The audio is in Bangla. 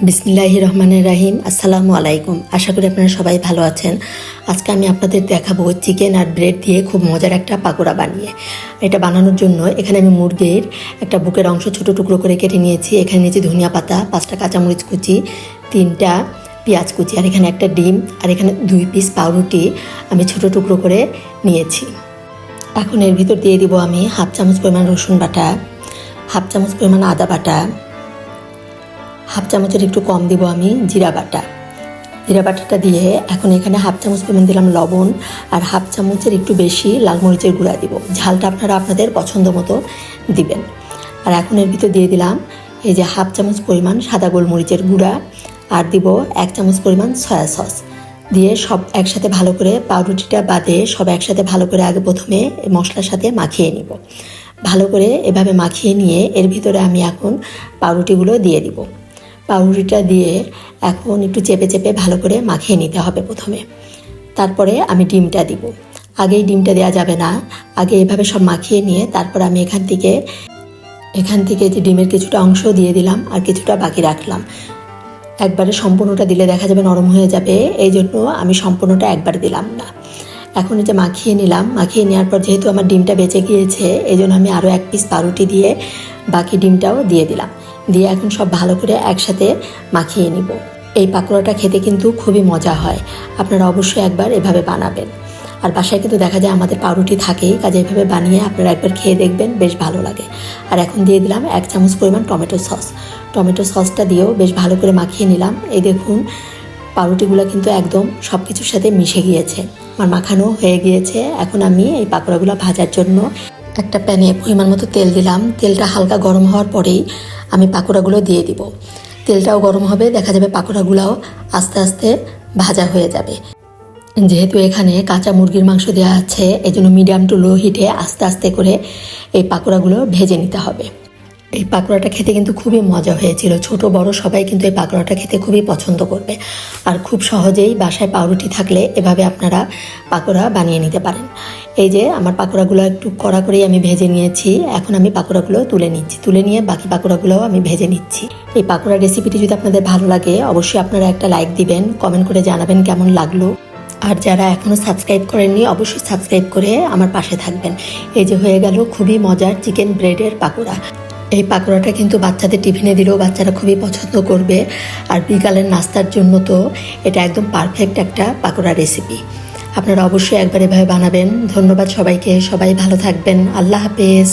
বিসমিল্লাহির রহমানির রহিম। আসসালামু আলাইকুম। আশা করি আপনারা সবাই ভালো আছেন। আজকে আমি আপনাদের দেখাবো চিকেন আর ব্রেড দিয়ে খুব মজার একটা পাকোড়া বানিয়ে। এটা বানানোর জন্য এখানে আমি মুরগির একটা বুকের অংশ ছোট টুকরো করে কেটে নিয়েছি। এখানে নিয়েছি ধনিয়া পাতা, 5টা কাঁচামরিচ কুচি, 3টা পেঁয়াজ কুচি, আর এখানে একটা ডিম, আর এখানে 2 পিস পাউরুটি আমি ছোট টুকরো করে নিয়েছি। এখন এর ভিতর দিয়ে দিব আমি 1/2 চামচ পরিমাণ রসুন বাটা, 1/2 চামচ পরিমাণ আদা বাটা, 1/2 চামচের একটু কম দিব আমি জিরা বাটা। জিরা বাটাটা দিয়ে এখন এখানে 1/2 চামচ পরিমাণ দিলাম লবণ, আর 1/2 চামচের একটু বেশি লাল মরিচের গুঁড়া দিব। ঝালটা আপনারা আপনাদের পছন্দ মতো দিবেন। আর এখন এর ভিতর দিয়ে দিলাম এই যে 1/2 চামচ পরিমাণ সাদা গোলমরিচের গুঁড়া, আর দিব 1 চামচ পরিমাণ সয়া সস দিয়ে সব একসাথে ভালো করে পাউরুটিটা বাদে সব একসাথে ভালো করে আগে প্রথমে মশলার সাথে মাখিয়ে নিব। ভালো করে এভাবে মাখিয়ে নিয়ে এর ভিতরে আমি এখন পাউরুটিগুলো দিয়ে দিব। পাউরুটিটা দিয়ে এখন একটু চেপে চেপে ভালো করে মাখিয়ে নিতে হবে প্রথমে। তারপরে আমি ডিমটা দিব। আগেই ডিমটা দেওয়া যাবে না, আগে এভাবে সব মাখিয়ে নিয়ে তারপর আমি এখান থেকে যে ডিমের কিছুটা অংশ দিয়ে দিলাম আর কিছুটা বাকি রাখলাম। একবারে সম্পূর্ণটা দিলে দেখা যাবে নরম হয়ে যাবে, এই জন্য আমি সম্পূর্ণটা একবার দিলাম না। এখন এটা মাখিয়ে নিলাম। মাখিয়ে নেওয়ার পর যেহেতু আমার ডিমটা বেঁচে গিয়েছে, এই জন্য আমি আরও 1 পিস পাউরুটি দিয়ে বাকি ডিমটাও দিয়ে দিলাম। দিয়ে এখন সব ভালো করে একসাথে মাখিয়ে নিব। এই পাকোড়াটা খেতে কিন্তু খুবই মজা হয়, আপনারা অবশ্যই একবার এভাবে বানাবেন। আর বাসায় কিন্তু দেখা যায় আমাদের পাউরুটি থাকেই, কাজে এভাবে বানিয়ে আপনারা একবার খেয়ে দেখবেন, বেশ ভালো লাগে। আর এখন দিয়ে দিলাম 1 চামচ পরিমাণ টমেটো সস। টমেটো সসটা দিয়েও বেশ ভালো করে মাখিয়ে নিলাম। এই দেখুন পাউরুটিগুলো কিন্তু একদম সব কিছুর সাথে মিশে গিয়েছে, আমার মাখানো হয়ে গিয়েছে। এখন আমি এই পাকোড়াগুলো ভাজার জন্য একটা প্যানে পরিমাণ মতো তেল দিলাম। তেলটা হালকা গরম হওয়ার পরেই আমি পাকোড়াগুলো দিয়ে দিব। তেলটাও গরম হবে, দেখা যাবে পাকোড়াগুলোও আস্তে আস্তে ভাজা হয়ে যাবে। যেহেতু এখানে কাঁচা মুরগির মাংস দেওয়া আছে, এই জন্য মিডিয়াম টু লো হিটে আস্তে আস্তে করে এই পাকোড়াগুলো ভেজে নিতে হবে। এই পাকোড়াটা খেতে কিন্তু খুবই মজা হয়েছিল। ছোট বড় সবাই কিন্তু এই পাকোড়াটা খেতে খুবই পছন্দ করবে। আর খুব সহজেই বাসায় পাউরুটি থাকলে এভাবে আপনারা পাকোড়া বানিয়ে নিতে পারেন। এই যে আমার পাকোড়াগুলো একটু কড়া করেই আমি ভেজে নিয়েছি। এখন আমি পাকোড়াগুলো তুলে নিচ্ছি। তুলে নিয়ে বাকি পাকোড়াগুলোও আমি ভেজে নিচ্ছি। এই পাকোড়ার রেসিপিটি যদি আপনাদের ভালো লাগে, অবশ্যই আপনারা একটা লাইক দিবেন, কমেন্ট করে জানাবেন কেমন লাগলো। আর যারা এখনও সাবস্ক্রাইব করেননি, অবশ্যই সাবস্ক্রাইব করে আমার পাশে থাকবেন। এই যে হয়ে গেল খুবই মজার চিকেন ব্রেডের পাকোড়া। এই পাকোড়াটা কিন্তু বাচ্চাদের টিফিনে দিলেও বাচ্চারা খুবই পছন্দ করবে। আর বিকালের নাস্তার জন্য তো এটা একদম পারফেক্ট একটা পাকোড়া রেসিপি। আপনারা অবশ্যই একবার এভাবে বানাবেন। ধন্যবাদ সবাইকে, সবাই ভালো থাকবেন। আল্লাহ হাফেজ।